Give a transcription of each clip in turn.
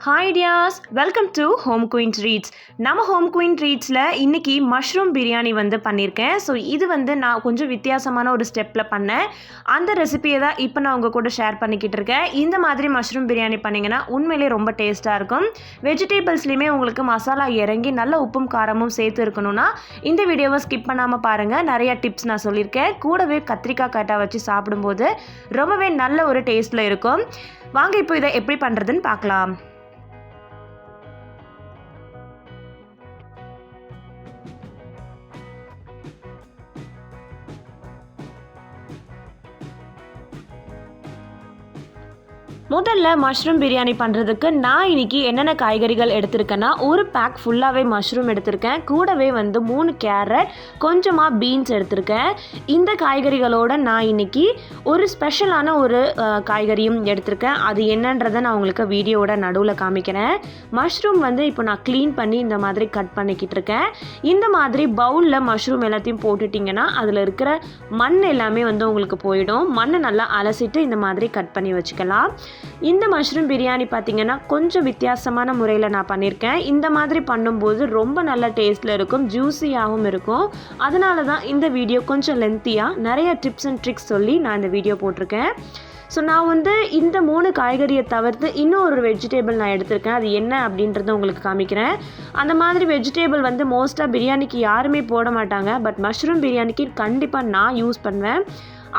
Hi dears, welcome to Home Queen Treats. நம்ம Home Queen Treatsல இன்னைக்கு mushroom biryani வந்து பண்ணியிருக்கேன். ஸோ இது வந்து நான் கொஞ்சம் வித்தியாசமான ஒரு ஸ்டெப்பில் பண்ணேன். அந்த ரெசிபியை தான் இப்போ நான் உங்கள் கூட ஷேர் பண்ணிக்கிட்டு இருக்கேன். இந்த மாதிரி மஷ்ரூம் பிரியாணி பண்ணிங்கன்னா உண்மையிலே ரொம்ப டேஸ்ட்டாக இருக்கும். வெஜிடபிள்ஸ்லையுமே உங்களுக்கு மசாலா இறங்கி நல்ல உப்பும் காரமும் சேர்த்து இருக்கணும்னா இந்த வீடியோவை ஸ்கிப் பண்ணாமல் பாருங்கள். நிறைய டிப்ஸ் நான் சொல்லியிருக்கேன். கூடவே கத்திரிக்காய் கட்டா வச்சு சாப்பிடும்போது ரொம்பவே நல்ல ஒரு டேஸ்ட்டில் இருக்கும். வாங்க இப்போ இதை எப்படி பண்ணுறதுன்னு பார்க்கலாம். முதல்ல மஷ்ரூம் பிரியாணி பண்ணுறதுக்கு நான் இன்றைக்கி என்னென்ன காய்கறிகள் எடுத்திருக்கேன்னா ஒரு பேக் ஃபுல்லாகவே மஷ்ரூம் எடுத்திருக்கேன். கூடவே வந்து 3 கேரட், கொஞ்சமாக பீன்ஸ் எடுத்திருக்கேன். இந்த காய்கறிகளோடு நான் இன்றைக்கி ஒரு ஸ்பெஷலான ஒரு காய்கறியும் எடுத்திருக்கேன். அது என்னன்றதை நான் உங்களுக்கு வீடியோவோட நடுவில் காமிக்கிறேன். மஷ்ரூம் வந்து இப்போ நான் க்ளீன் பண்ணி இந்த மாதிரி கட் பண்ணிக்கிட்டு இருக்கேன். இந்த மாதிரி பவுலில் மஷ்ரூம் எல்லாத்தையும் போட்டுட்டிங்கன்னா அதில் இருக்கிற மண் எல்லாமே வந்து உங்களுக்கு போயிடும். மண்ணை நல்லா அலசிட்டு இந்த மாதிரி கட் பண்ணி வச்சுக்கலாம். இந்த மஷ்ரூம் பிரியாணி பார்த்திங்கன்னா கொஞ்சம் வித்தியாசமான முறையில் நான் பண்ணியிருக்கேன். இந்த மாதிரி பண்ணும்போது ரொம்ப நல்ல டேஸ்ட்டில் இருக்கும், ஜூஸியாகவும் இருக்கும். அதனால தான் இந்த வீடியோ கொஞ்சம் லென்த்தியாக நிறைய டிப்ஸ் அண்ட் ட்ரிக்ஸ் சொல்லி நான் இந்த வீடியோ போட்டிருக்கேன். ஸோ நான் வந்து இந்த 3 காய்கறியை தவிர்த்து இன்னும் ஒரு வெஜிடேபிள் நான் எடுத்திருக்கேன். அது என்ன அப்படின்றத உங்களுக்கு காமிக்கிறேன். அந்த மாதிரி வெஜிடேபிள் வந்து மோஸ்ட்டாக பிரியாணிக்கு யாருமே போட மாட்டாங்க. பட் மஷ்ரூம் பிரியாணிக்கு கண்டிப்பாக நான் யூஸ் பண்ணுவேன்.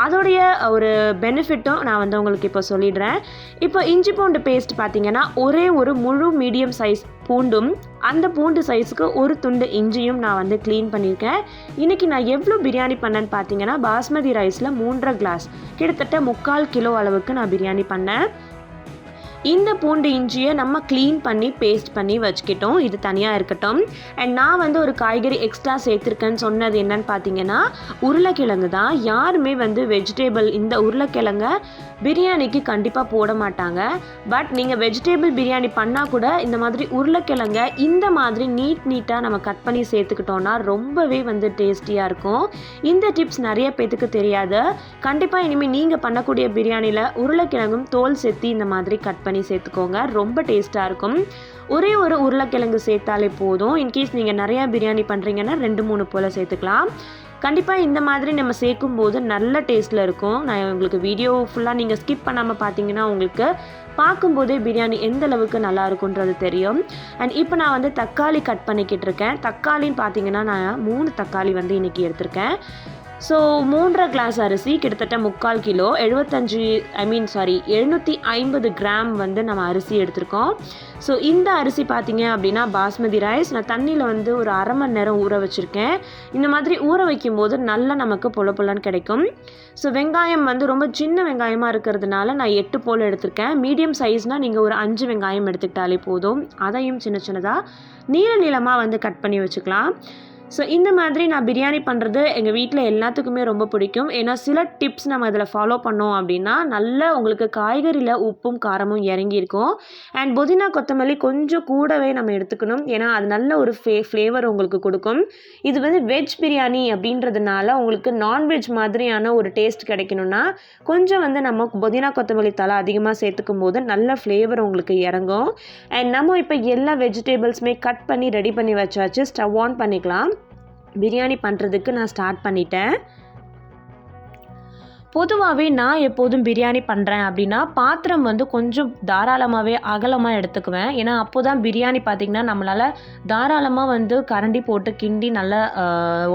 அதோடைய ஒரு பெனிஃபிட்டும் நான் வந்து உங்களுக்கு இப்போ சொல்லிடுறேன். இப்போ இஞ்சி பூண்டு பேஸ்ட் பார்த்திங்கன்னா ஒரே ஒரு முழு மீடியம் சைஸ் பூண்டும் அந்த பூண்டு சைஸுக்கு ஒரு துண்டு இஞ்சியும் நான் வந்து க்ளீன் பண்ணியிருக்கேன். இன்றைக்கி நான் எவ்வளோ பிரியாணி பண்ணேன்னு பார்த்தீங்கன்னா பாஸ்மதி ரைஸில் 3.5 கிளாஸ் கிட்டத்தட்ட 3/4 கிலோ அளவுக்கு நான் பிரியாணி பண்ணேன். இந்த பூண்டு இஞ்சியை நம்ம க்ளீன் பண்ணி பேஸ்ட் பண்ணி வச்சுக்கிட்டோம். இது தனியாக இருக்கட்டும். அண்ட் நான் வந்து ஒரு காய்கறி எக்ஸ்ட்ரா சேர்த்துருக்கேன்னு சொன்னது என்னன்னு பார்த்தீங்கன்னா உருளைக்கிழங்கு தான். யாருமே வந்து வெஜிடேபிள் இந்த உருளைக்கிழங்கை பிரியாணிக்கு கண்டிப்பாக போட மாட்டாங்க. பட் நீங்கள் வெஜிடேபிள் பிரியாணி பண்ணால் கூட இந்த மாதிரி உருளைக்கிழங்கை இந்த மாதிரி நீட்டாக நம்ம கட் பண்ணி சேர்த்துக்கிட்டோன்னா ரொம்பவே வந்து டேஸ்டியாக இருக்கும். இந்த டிப்ஸ் நிறைய பேத்துக்கு தெரியாது. கண்டிப்பாக இனிமேல் நீங்கள் பண்ணக்கூடிய பிரியாணியில் உருளைக்கிழங்கும் தோல் சேர்த்து இந்த மாதிரி கட் பண்ணி சேர்த்துக்கோங்க. ரொம்ப டேஸ்ட்டாக இருக்கும். ஒரே ஒரு உருளைக்கிழங்கு சேர்த்தாலே போதும். இன்கேஸ் நீங்கள் நிறையா பிரியாணி பண்ணுறீங்கன்னா 2-3 போல் சேர்த்துக்கலாம். கண்டிப்பாக இந்த மாதிரி நம்ம சேர்க்கும்போது நல்ல டேஸ்ட்டில் இருக்கும். நான் உங்களுக்கு வீடியோ ஃபுல்லாக நீங்கள் ஸ்கிப் பண்ணாமல் பார்த்தீங்கன்னா உங்களுக்கு பார்க்கும்போதே பிரியாணி எந்த அளவுக்கு நல்லா இருக்குன்றது தெரியும். அண்ட் இப்போ நான் வந்து தக்காளி கட் பண்ணிக்கிட்டு இருக்கேன். தக்காளின்னு பார்த்தீங்கன்னா நான் 3 தக்காளி வந்து இன்றைக்கி எடுத்திருக்கேன். ஸோ 3.5 கிளாஸ் அரிசி கிட்டத்தட்ட 3/4 கிலோ 750 கிராம் வந்து நம்ம அரிசி எடுத்திருக்கோம். ஸோ இந்த அரிசி பார்த்திங்க அப்படின்னா பாஸ்மதி ரைஸ் நான் தண்ணியில் வந்து ஒரு 1/2 மணி நேரம் ஊற வச்சுருக்கேன். இந்த மாதிரி ஊற வைக்கும்போது நல்லா நமக்கு பொலன்னு கிடைக்கும். ஸோ வெங்காயம் வந்து ரொம்ப சின்ன வெங்காயமாக இருக்கிறதுனால நான் 8 போல் எடுத்திருக்கேன். மீடியம் சைஸ்னால் நீங்கள் ஒரு 5 வெங்காயம் எடுத்துக்கிட்டாலே போதும். அதையும் சின்னதாக நீளமாக வந்து கட் பண்ணி வச்சுக்கலாம். ஸோ இந்த மாதிரி நான் பிரியாணி பண்ணுறது எங்கள் வீட்டில் எல்லாத்துக்குமே ரொம்ப பிடிக்கும். ஏன்னா சில டிப்ஸ் நம்ம அதில் ஃபாலோ பண்ணோம் அப்படின்னா நல்லா உங்களுக்கு காய்கறியில் உப்பும் காரமும் இறங்கியிருக்கும். அண்ட் புதினா கொத்தமல்லி கொஞ்சம் கூடவே நம்ம எடுத்துக்கணும். ஏன்னா அது நல்ல ஒரு ஃப்ளேவர் உங்களுக்கு கொடுக்கும். இது வந்து வெஜ் பிரியாணி அப்படின்றதுனால உங்களுக்கு நான்வெஜ் மாதிரியான ஒரு டேஸ்ட் கிடைக்கணும்னா கொஞ்சம் வந்து நம்ம புதினா கொத்தமல்லி தலை அதிகமாக சேர்த்துக்கும் போது நல்ல ஃப்ளேவர் உங்களுக்கு இறங்கும். அண்ட் நம்ம இப்போ எல்லா வெஜிடபிள்ஸுமே கட் பண்ணி ரெடி பண்ணி வச்சாச்சு. ஸ்டவ் ஆன் பண்ணிக்கலாம். பிரியாணி பண்ணுறதுக்கு நான் ஸ்டார்ட் பண்ணிட்டேன். பொதுவாகவே நான் எப்போதும் பிரியாணி பண்ணுறேன் அப்படின்னா பாத்திரம் வந்து கொஞ்சம் தாராளமாகவே அகலமாக எடுத்துக்குவேன். ஏன்னா அப்போ தான் பிரியாணி பார்த்திங்கன்னா நம்மளால் தாராளமாக வந்து கரண்டி போட்டு கிண்டி நல்லா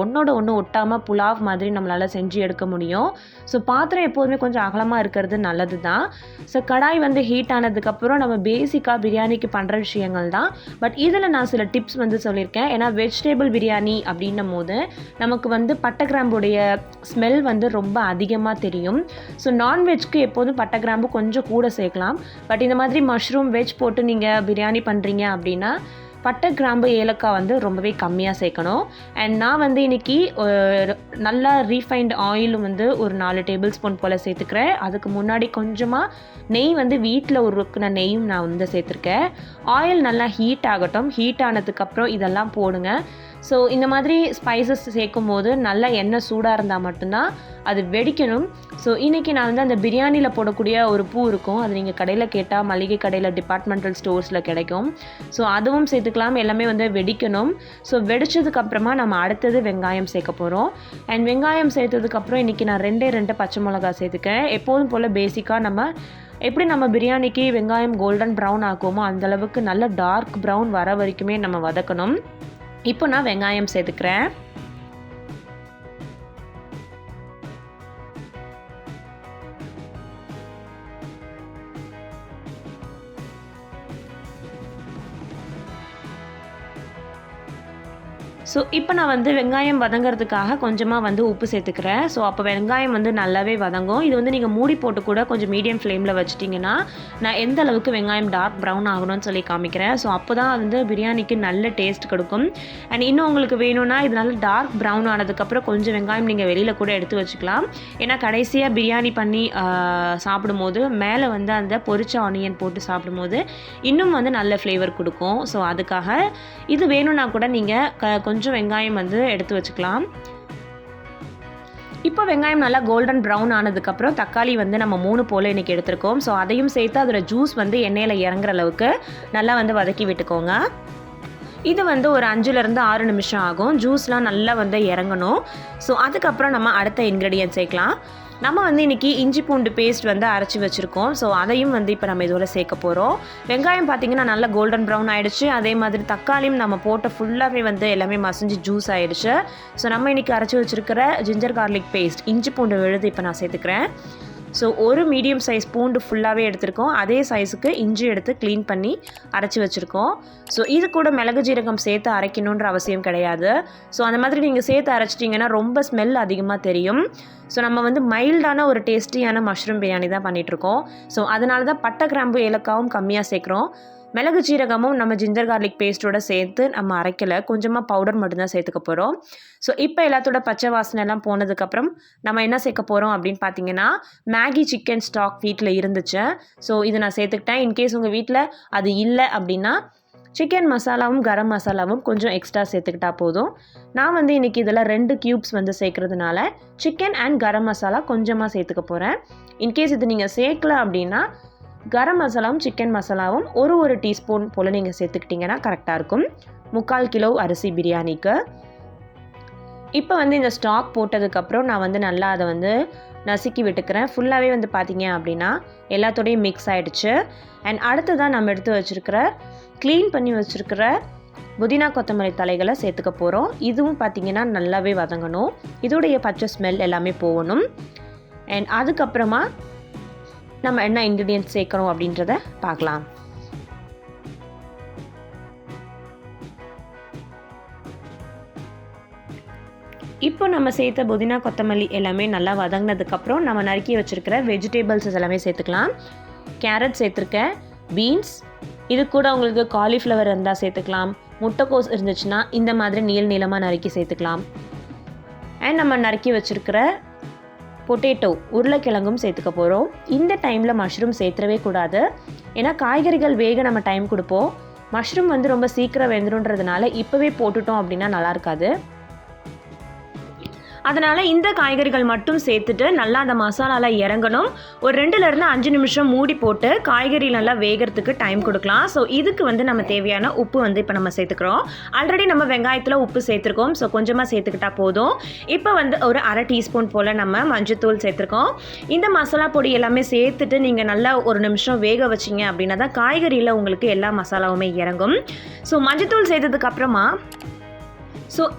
ஒன்றோட ஒன்று ஒட்டாமல் புலாவ் மாதிரி நம்மளால் செஞ்சு எடுக்க முடியும். ஸோ பாத்திரம் எப்போதுமே கொஞ்சம் அகலமாக இருக்கிறது நல்லது தான். ஸோ கடாய் வந்து ஹீட் ஆனதுக்கப்புறம் நம்ம பேசிக்காக பிரியாணிக்கு பண்ணுற விஷயங்கள் தான். பட் இதில் நான் சில டிப்ஸ் வந்து சொல்லியிருக்கேன். ஏன்னா வெஜிடபிள் பிரியாணி அப்படின்னும் போது நமக்கு வந்து பட்டை கிராம்புடைய ஸ்மெல் வந்து ரொம்ப அதிகமாக தெரியும். ஸோ நான்வெஜ்க்கு எப்போதும் பட்டை கிராம்பு கொஞ்சம் கூட சேர்க்கலாம். பட் இந்த மாதிரி மஷ்ரூம் வெஜ் போட்டு நீங்கள் பிரியாணி பண்ணுறீங்க அப்படின்னா பட்டை கிராம்பு ஏலக்காய் வந்து ரொம்பவே கம்மியாக சேர்க்கணும். அண்ட் நான் வந்து இன்றைக்கி நல்லா ரீஃபைண்ட் ஆயிலும் வந்து ஒரு 4 டேபிள் ஸ்பூன் போல் சேர்த்துக்கிறேன். அதுக்கு முன்னாடி கொஞ்சமாக நெய் வந்து வீட்டில் உருக்கின நெய்யும் நான் வந்து சேர்த்துருக்கேன். ஆயில் நல்லா ஹீட் ஆகட்டும். ஹீட் ஆனதுக்கப்புறம் இதெல்லாம் போடுங்க. ஸோ இந்த மாதிரி ஸ்பைசஸ் சேர்க்கும் போது நல்லா எண்ணெய் சூடாக இருந்தால் மட்டும்தான் அது வெடிக்கணும். ஸோ இன்றைக்கி நான் வந்து அந்த பிரியாணியில் போடக்கூடிய ஒரு பூ இருக்கும், அது நீங்கள் கடையில் கேட்டால் மளிகை கடையில் டிபார்ட்மெண்டல் ஸ்டோர்ஸில் கிடைக்கும். ஸோ அதுவும் சேர்த்துக்கலாம். எல்லாமே வந்து வெடிக்கணும். ஸோ வெடித்ததுக்கப்புறமா நம்ம அடுத்தது வெங்காயம் சேர்க்க போகிறோம். அண்ட் வெங்காயம் சேர்த்ததுக்கப்புறம் இன்றைக்கி நான் 2 பச்சை மிளகா சேர்த்துக்கேன். எப்போதும் போல் பேசிக்காக எப்படி நம்ம பிரியாணிக்கு வெங்காயம் கோல்டன் ப்ரௌன் ஆக்குவோமோ அந்தளவுக்கு நல்ல டார்க் ப்ரௌன் வர வரைக்குமே நம்ம வதக்கணும். இப்போ நான் வெங்காயம் சேர்த்துக்கிறேன். ஸோ இப்போ நான் வந்து வெங்காயம் வதங்கிறதுக்காக கொஞ்சமாக வந்து உப்பு சேர்த்துக்கிறேன். ஸோ அப்போ வெங்காயம் வந்து நல்லாவே வதங்கும். இது வந்து நீங்கள் மூடி போட்டு கூட கொஞ்சம் மீடியம் ஃப்ளேமில் வச்சிட்டிங்கன்னா நான் எந்த அளவுக்கு வெங்காயம் டார்க் ப்ரௌன் ஆகணும்னு சொல்லி காமிக்கிறேன். ஸோ அப்போ தான் வந்து பிரியாணிக்கு நல்ல டேஸ்ட் கொடுக்கும். அண்ட் இன்னும் உங்களுக்கு வேணும்னா இது நல்ல டார்க் ப்ரௌன் ஆனதுக்கப்புறம் கொஞ்சம் வெங்காயம் நீங்கள் வெளியில் கூட எடுத்து வச்சுக்கலாம். ஏன்னா கடைசியாக பிரியாணி பண்ணி சாப்பிடும்போது மேலே வந்து அந்த பொரிச்ச ஆனியன் போட்டு சாப்பிடும்போது இன்னும் வந்து நல்ல ஃப்ளேவர் கொடுக்கும். ஸோ அதுக்காக இது வேணும்னா கூட நீங்கள் கொஞ்சம் வெங்காயம் வந்து எடுத்து வச்சுக்கலாம். இப்போ வெங்காயம் நல்லா கோல்டன் ப்ரௌன் ஆனதுக்கப்புறம் தக்காளி வந்து நம்ம 3 போல் இன்றைக்கி எடுத்துருக்கோம். ஸோ அதையும் சேர்த்து அதோட ஜூஸ் வந்து எண்ணெயில் இறங்குற அளவுக்கு நல்லா வந்து வதக்கி விட்டுக்கோங்க. இது வந்து ஒரு 5-6 நிமிஷம் ஆகும். ஜூஸ்லாம் நல்லா வந்து இறங்கணும். ஸோ அதுக்கப்புறம் நம்ம அடுத்த இன்க்ரீடியன்ட் சேர்க்கலாம். நம்ம வந்து இன்றைக்கி இஞ்சி பூண்டு பேஸ்ட் வந்து அரைச்சி வச்சுருக்கோம். ஸோ அதையும் வந்து இப்போ நம்ம இதோட சேர்க்க போகிறோம். வெங்காயம் பார்த்திங்கன்னா நல்லா கோல்டன் ப்ரௌன் ஆகிடுச்சு. அதே மாதிரி தக்காளியும் நம்ம போட்ட ஃபுல்லாகவே வந்து எல்லாமே மசிஞ்சு ஜூஸ் ஆகிடுச்சு. ஸோ நம்ம இன்றைக்கி அரைச்சி வச்சுருக்கிற ஜிஞ்சர் கார்லிக் பேஸ்ட் இஞ்சி பூண்டு விழுது இப்போ நான் சேர்த்துக்கிறேன். ஸோ ஒரு மீடியம் சைஸ் பூண்டு ஃபுல்லாகவே எடுத்திருக்கோம். அதே சைஸுக்கு இஞ்சி எடுத்து க்ளீன் பண்ணி அரைச்சி வச்சுருக்கோம். ஸோ இது கூட மிளகு ஜீரகம் சேர்த்து அரைக்கணுன்ற அவசியம் கிடையாது. ஸோ அந்த மாதிரி நீங்கள் சேர்த்து அரைச்சிட்டிங்கன்னா ரொம்ப ஸ்மெல் அதிகமாக தெரியும். ஸோ நம்ம வந்து மைல்டான ஒரு டேஸ்டியான மஷ்ரூம் பிரியாணி தான் பண்ணிகிட்ருக்கோம். ஸோ அதனால தான் பட்டை கிராம்பு ஏலக்காவும் கம்மியாக சேர்க்குறோம். மிளகு ஜீரகமும் நம்ம ஜிஞ்சர் கார்லிக் பேஸ்ட்டோட சேர்த்து நம்ம அரைக்கலை, கொஞ்சமாக பவுடர் மட்டும்தான் சேர்த்துக்க போகிறோம். ஸோ இப்போ எல்லாத்தோட பச்சை வாசனை எல்லாம் போனதுக்கப்புறம் நம்ம என்ன சேர்க்க போகிறோம் அப்படின்னு பார்த்தீங்கன்னா மேகி சிக்கன் ஸ்டாக் வீட்டில் இருந்துச்சு. ஸோ இது நான் சேர்த்துக்கிட்டேன். இன்கேஸ் உங்கள் வீட்டில் அது இல்லை அப்படின்னா சிக்கன் மசாலாவும் கரம் மசாலாவும் கொஞ்சம் எக்ஸ்ட்ரா சேர்த்துக்கிட்டா போதும். நான் வந்து இன்றைக்கி இதில் 2 க்யூப்ஸ் வந்து சேர்க்குறதுனால சிக்கன் அண்ட் கரம் மசாலா கொஞ்சமாக சேர்த்துக்க போகிறேன். இன்கேஸ் இது நீங்கள் சேர்க்கல அப்படின்னா கரம் மசாலாவும் சிக்கன் மசாலாவும் ஒரு டீஸ்பூன் போல் நீங்கள் சேர்த்துக்கிட்டிங்கன்னா கரெக்டாக இருக்கும் 3/4 கிலோ அரிசி பிரியாணிக்கு. இப்போ வந்து இந்த ஸ்டாக் போட்டதுக்கப்புறம் நான் வந்து நல்லா அதை வந்து நசுக்கி விட்டுக்கிறேன். ஃபுல்லாகவே வந்து பார்த்திங்க அப்படின்னா எல்லாத்தோடையும் மிக்ஸ் ஆகிடுச்சு. அண்ட் அடுத்ததான் நம்ம எடுத்து வச்சுருக்கிற க்ளீன் பண்ணி வச்சுருக்கிற புதினா கொத்தமல்லி தலைகளை சேர்த்துக்க போகிறோம். இதுவும் பார்த்திங்கன்னா நல்லாவே வதங்கணும். இதோடைய பச்சை ஸ்மெல் எல்லாமே போகணும். அண்ட் அதுக்கப்புறமா நம்ம என்ன இன்க்ரீடியன்ட் சேர்க்குறோம் அப்படின்றத பார்க்கலாம். இப்போ நம்ம சேர்த்த புதினா கொத்தமல்லி எல்லாமே நல்லா வதங்கினதுக்கப்புறம் நம்ம நறுக்கி வச்சுருக்கிற வெஜிடபிள்ஸ் எல்லாமே சேர்த்துக்கலாம். கேரட் சேர்த்துருக்கேன், பீன்ஸ், இது கூட உங்களுக்கு காலிஃப்ளவர் இருந்தால் சேர்த்துக்கலாம். முட்டைக்கோஸ் இருந்துச்சுன்னா இந்த மாதிரி நீளமாக நறுக்கி சேர்த்துக்கலாம். அண்ட் நம்ம நறுக்கி வச்சுருக்கிற பொட்டேட்டோ உருளைக்கிழங்கும் சேர்த்துக்க போகிறோம். இந்த டைமில் மஷ்ரூம் சேர்த்துடவே கூடாது. ஏன்னா காய்கறிகள் வேக நம்ம டைம் கொடுப்போம். மஷ்ரூம் வந்து ரொம்ப சீக்கிரம் வெந்துடுன்றதுனால இப்போவே போட்டுட்டோம் அப்படின்னா நல்லா இருக்காது. அதனால் இந்த காய்கறிகள் மட்டும் சேர்த்துட்டு நல்லா அந்த மசாலாவில் இறங்கணும். ஒரு 2-5 நிமிஷம் மூடி போட்டு காய்கறி நல்லா வேகிறதுக்கு டைம் கொடுக்கலாம். ஸோ இதுக்கு வந்து நம்ம தேவையான உப்பு வந்து இப்போ நம்ம சேர்த்துக்கிறோம். ஆல்ரெடி நம்ம வெங்காயத்தில் உப்பு சேர்த்துருக்கோம். ஸோ கொஞ்சமாக சேர்த்துக்கிட்டா போதும். இப்போ வந்து ஒரு 1/2 டீஸ்பூன் போல் நம்ம மஞ்சத்தூள் சேர்த்துருக்கோம். இந்த மசாலா பொடி எல்லாமே சேர்த்துட்டு நீங்கள் நல்லா ஒரு நிமிஷம் வேக வச்சிங்க அப்படின்னா தான் காய்கறியில் உங்களுக்கு எல்லா மசாலாவுமே இறங்கும். ஸோ மஞ்சத்தூள் சேர்த்ததுக்கப்புறமா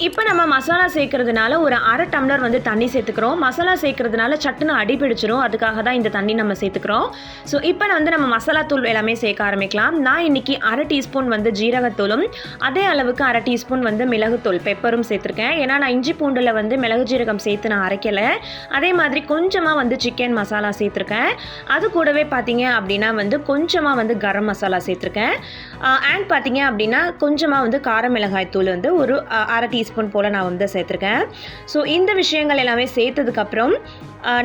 இப்போ நம்ம மசாலா சேர்க்கறதுனால ஒரு 1/2 டம்ளர் வந்து தண்ணி சேர்த்துக்கிறோம். மசாலா சேர்க்கறதுனால சட்டுன்னு அடி பிடிச்சிரும். அதுக்காக தான் இந்த தண்ணி நம்ம சேர்த்துக்கிறோம். ஸோ இப்போ வந்து நம்ம மசாலா தூள் எல்லாமே சேர்க்க ஆரம்பிக்கலாம். நான் இன்றைக்கி 1/2 டீஸ்பூன் வந்து ஜீரகத்தூளும் அதே அளவுக்கு 1/2 டீஸ்பூன் வந்து மிளகுத்தூள் பெப்பரும் சேர்த்துருக்கேன். ஏன்னா நான் இஞ்சி பூண்டில் வந்து மிளகு ஜீரகம் சேர்த்து நான் அரைக்கலை. அதே மாதிரி கொஞ்சமாக வந்து சிக்கன் மசாலா சேர்த்துருக்கேன். அது கூடவே பார்த்தீங்க அப்படின்னா வந்து கொஞ்சமாக வந்து கரம் மசாலா சேர்த்துருக்கேன். அண்ட் பார்த்தீங்க அப்படின்னா கொஞ்சமாக வந்து கார மிளகாய் தூள் வந்து ஒரு 1/2 டீஸ்பூன் போல் நான் வந்து சேர்த்துருக்கேன். ஸோ இந்த விஷயங்கள் எல்லாமே சேர்த்ததுக்கப்புறம்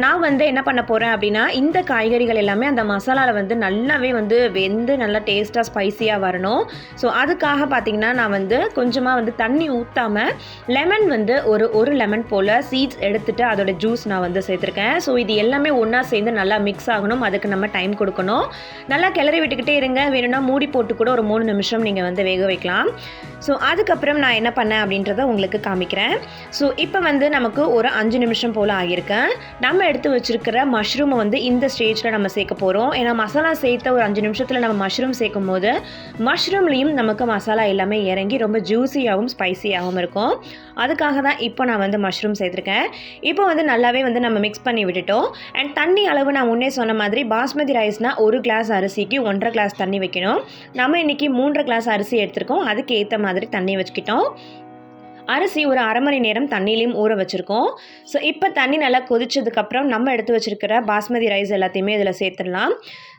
நான் வந்து என்ன பண்ண போகிறேன் அப்படின்னா, இந்த காய்கறிகள் எல்லாமே அந்த மசாலாவில் வந்து நல்லாவே வந்து வெந்து நல்லா டேஸ்ட்டாக ஸ்பைசியாக வரணும். ஸோ அதுக்காக பார்த்திங்கன்னா நான் வந்து கொஞ்சமாக வந்து தண்ணி ஊற்றாமல் லெமன் வந்து ஒரு லெமன் போல் சீட்ஸ் எடுத்துகிட்டு அதோட ஜூஸ் நான் வந்து சேர்த்துருக்கேன். ஸோ இது எல்லாமே ஒன்றா சேர்ந்து நல்லா மிக்ஸ் ஆகணும். அதுக்கு நம்ம டைம் கொடுக்கணும். நல்லா கிளறி விட்டுக்கிட்டே இருங்க. வேணும்னா மூடி போட்டு கூட ஒரு 3 நிமிஷம் நீங்கள் வந்து வேக வைக்கலாம். ஸோ அதுக்கப்புறம் நான் என்ன பண்ணேன் அப்படின்றத உங்களுக்கு காமிக்கிறேன். ஸோ இப்போ வந்து நமக்கு ஒரு 5 நிமிஷம் போல் ஆகியிருக்கேன். நம்ம எடுத்து வச்சுருக்கிற மஷ்ரூமை வந்து இந்த ஸ்டேஜில் நம்ம சேர்க்க போகிறோம். ஏன்னா மசாலா சேர்த்த ஒரு 5 நிமிஷத்தில் நம்ம மஷ்ரூம் சேர்க்கும் போது மஷ்ரூம்லேயும் நமக்கு மசாலா எல்லாமே இறங்கி ரொம்ப ஜூஸியாகவும் ஸ்பைசியாகவும் இருக்கும். அதுக்காக தான் இப்போ நான் வந்து மஷ்ரூம் சேர்த்துருக்கேன். இப்போ வந்து நல்லாவே வந்து நம்ம மிக்ஸ் பண்ணி விட்டுட்டோம். அண்ட் தண்ணி அளவு நான் முன்னே சொன்ன மாதிரி பாஸ்மதி ரைஸ்னால் 1 கிளாஸ் அரிசிக்கு 1.5 கிளாஸ் தண்ணி வைக்கணும். நம்ம இன்றைக்கி 3.5 கிளாஸ் அரிசி எடுத்துருக்கோம். அதுக்கு ஏற்ற மாதிரி தண்ணி வச்சுக்கிட்டோம். அரிசி ஒரு அரை மணி நேரம் தண்ணியிலையும் ஊற வச்சுருக்கோம். ஸோ இப்போ தண்ணி நல்லா கொதிச்சதுக்கப்புறம் நம்ம எடுத்து வச்சுருக்கிற பாஸ்மதி ரைஸ் எல்லாத்தையுமே இதில் சேர்த்துடலாம்.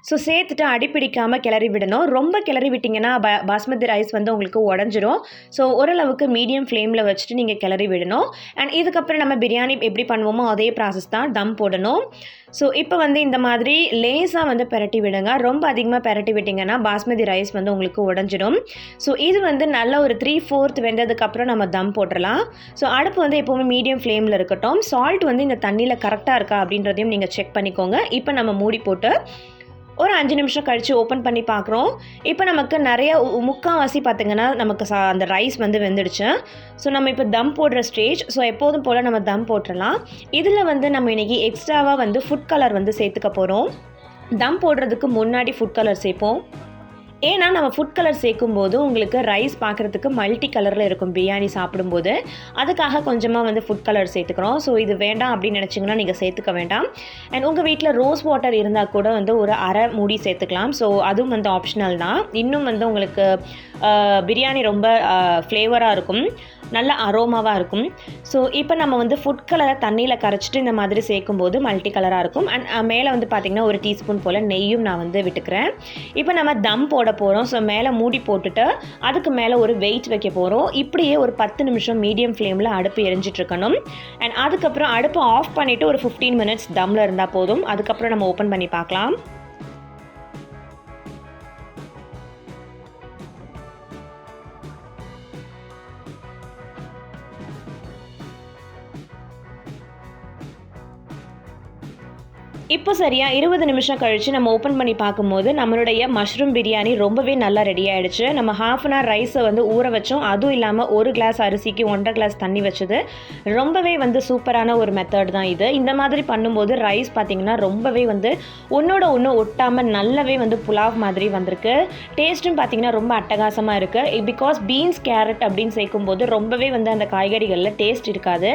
ஸோ சேர்த்துட்டு அடிப்பிடிக்காமல் கிளறி விடணும். ரொம்ப கிளறி விட்டிங்கன்னா பாஸ்மதி ரைஸ் வந்து உங்களுக்கு உடஞ்சிரும். ஸோ ஓரளவுக்கு மீடியம் ஃப்ளேமில் வச்சுட்டு நீங்கள் கிளறி விடணும். அண்ட் இதுக்கப்புறம் நம்ம பிரியாணி எப்படி பண்ணுவோமோ அதே ப்ராசஸ் தான், தம் போடணும். ஸோ இப்போ வந்து இந்த மாதிரி லேஸாக வந்து பெரட்டி விடுங்க. ரொம்ப அதிகமாக பெரட்டி விட்டிங்கன்னா பாஸ்மதி ரைஸ் வந்து உங்களுக்கு உடஞ்சிடும். ஸோ இது வந்து நல்ல ஒரு 3/4 வெந்ததுக்கப்புறம் நம்ம தம் போட்டுடலாம். ஸோ அடுப்பு வந்து எப்போவுமே மீடியம் ஃப்ளேமில் இருக்கட்டும். சால்ட் வந்து இந்த தண்ணியில் கரெக்டாக இருக்கா அப்படின்றதையும் நீங்கள் செக் பண்ணிக்கோங்க. இப்போ நம்ம மூடி போட்டு ஒரு 5 நிமிஷம் கழித்து ஓப்பன் பண்ணி பார்க்குறோம். இப்போ நமக்கு நிறைய முக்கால்வாசி பார்த்திங்கன்னா நமக்கு அந்த ரைஸ் வந்து வெந்துடுச்சு. ஸோ நம்ம இப்போ தம் போடுற ஸ்டேஜ். ஸோ எப்போதும் போல் நம்ம தம் போட்டுடலாம். இதில் வந்து நம்ம இன்றைக்கி எக்ஸ்ட்ராவாக வந்து ஃபுட் கலர் வந்து சேர்த்துக்க போகிறோம். தம் போடுறதுக்கு முன்னாடி ஃபுட் கலர் சேர்ப்போம். ஏன்னா நம்ம ஃபுட் கலர் சேர்க்கும்போது உங்களுக்கு ரைஸ் பார்க்குறதுக்கு மல்டி கலரில் இருக்கும் பிரியாணி சாப்பிடும்போது. அதுக்காக கொஞ்சமாக வந்து ஃபுட் கலர் சேர்த்துக்கிறோம். ஸோ இது வேண்டாம் அப்படின்னு நினச்சிங்கன்னா நீங்கள் சேர்த்துக்க வேண்டாம். அண்ட் உங்கள் வீட்டில் ரோஸ் வாட்டர் இருந்தால் கூட வந்து ஒரு அரை மூடி சேர்த்துக்கலாம். ஸோ அதுவும் வந்து ஆப்ஷனல் தான். இன்னும் வந்து உங்களுக்கு பிரியாணி ரொம்ப ஃப்ளேவராக இருக்கும், நல்ல அரோமாவாக இருக்கும். ஸோ இப்போ நம்ம வந்து ஃபுட் கலரை தண்ணியில் கரைச்சிட்டு இந்த மாதிரி சேர்க்கும்போது மல்டி கலராக இருக்கும். அண்ட் மேலே வந்து பார்த்திங்கன்னா ஒரு டீஸ்பூன் போல் நெய்யும் நான் வந்து விட்டுக்கிறேன். இப்போ நம்ம தம் போட போகிறோம். ஸோ மேலே மூடி போட்டுட்டு அதுக்கு மேலே ஒரு வெயிட் வைக்க போகிறோம். இப்படியே ஒரு 10 நிமிஷம் மீடியம் ஃப்ளேமில் அடுப்பு எரிஞ்சிட்ருக்கணும். அண்ட் அதுக்கப்புறம் அடுப்பு ஆஃப் பண்ணிவிட்டு ஒரு 15 மினிட்ஸ் தம்மில் இருந்தால் போதும். அதுக்கப்புறம் நம்ம ஓப்பன் பண்ணி பார்க்கலாம். இப்போ சரியாக 20 நிமிஷம் கழித்து நம்ம ஓப்பன் பண்ணி பார்க்கும்போது நம்மளுடைய மஷ்ரூம் பிரியாணி ரொம்பவே நல்லா ரெடி ஆகிடுச்சு. நம்ம 1/2 அன் ஹவர் ரைஸை வந்து ஊற வச்சோம். அதுவும் இல்லாமல் 1 கிளாஸ் அரிசிக்கு 1.5 கிளாஸ் தண்ணி வச்சது. ரொம்பவே வந்து சூப்பரான ஒரு மெத்தட் தான் இது. இந்த மாதிரி பண்ணும்போது ரைஸ் பார்த்திங்கன்னா ரொம்பவே வந்து ஒன்றோட ஒன்று ஒட்டாமல் நல்லாவே வந்து புலாவ் மாதிரி வந்திருக்கு. டேஸ்ட்டும் பார்த்திங்கன்னா ரொம்ப அட்டகாசமாக இருக்குது. பிகாஸ் பீன்ஸ் கேரட் அப்படின்னு சேர்க்கும்போது ரொம்பவே வந்து அந்த காய்கறிகளில் டேஸ்ட் இருக்காது.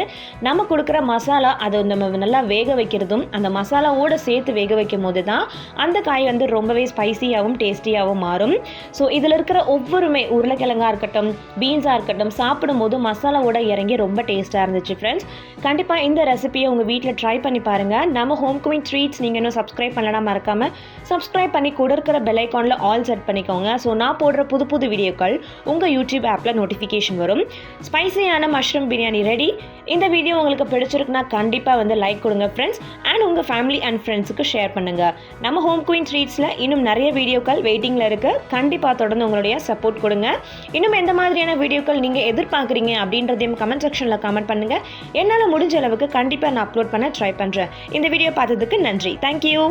நம்ம கொடுக்குற மசாலா அதை நம்ம நல்லா வேக வைக்கிறதும் அந்த மசாலா சேர்த்து வேக வைக்கும் போது தான் அந்த காய் வந்து ரொம்பவே ஸ்பைசியாகவும் டேஸ்டியாகவும் மாறும். ஸோ இதில் இருக்கிற ஒவ்வொருமே உருளைக்கிழங்காக இருக்கட்டும், பீன்ஸாக இருக்கட்டும், சாப்பிடும்போது மசாலாவோட இறங்கி ரொம்ப டேஸ்ட்டாக இருந்துச்சு ஃப்ரெண்ட்ஸ். கண்டிப்பாக இந்த ரெசிபியை உங்கள் வீட்டில் ட்ரை பண்ணி பாருங்கள். நம்ம ஹோம் குக்கிங் ட்ரீட்ஸ் நீங்கள் இன்னும் சப்ஸ்கிரைப் பண்ணலாம் மறக்காமல் சப்ஸ்கிரைப் பண்ணி கூட இருக்கிற பெல் ஐக்கானில் ஆல் செட் பண்ணிக்கோங்க. ஸோ நான் போடுற புது வீடியோக்கள் உங்கள் யூடியூப் ஆப்பில் நோட்டிஃபிகேஷன் வரும். ஸ்பைசியான மஷ்ரூம் பிரியாணி ரெடி. இந்த வீடியோ உங்களுக்கு பிடிச்சிருக்குன்னா கண்டிப்பாக வந்து லைக் கொடுங்க ஃப்ரெண்ட்ஸ். அண்ட் உங்கள் ஃபேமிலி அண்ட் ஃப்ரெண்ட்ஸுக்கு ஷேர் பண்ணுங்கள். நம்ம ஹோம் குயின் ட்ரீட்ஸில் இன்னும் நிறைய வீடியோக்கள் வெயிட்டிங்கில் இருக்குது. கண்டிப்பாக தொடர்ந்து உங்களுடைய சப்போர்ட் கொடுங்க. இன்னும் எந்த மாதிரியான வீடியோக்கள் நீங்கள் எதிர்பார்க்குறீங்க அப்படின்றதையும் கமெண்ட் செக்ஷனில் கமெண்ட் பண்ணுங்கள். என்னால் முடிஞ்ச அளவுக்கு கண்டிப்பாக நான் அப்லோட் பண்ண ட்ரை பண்ணுறேன். இந்த வீடியோ பார்த்ததுக்கு நன்றி. தேங்க்யூ.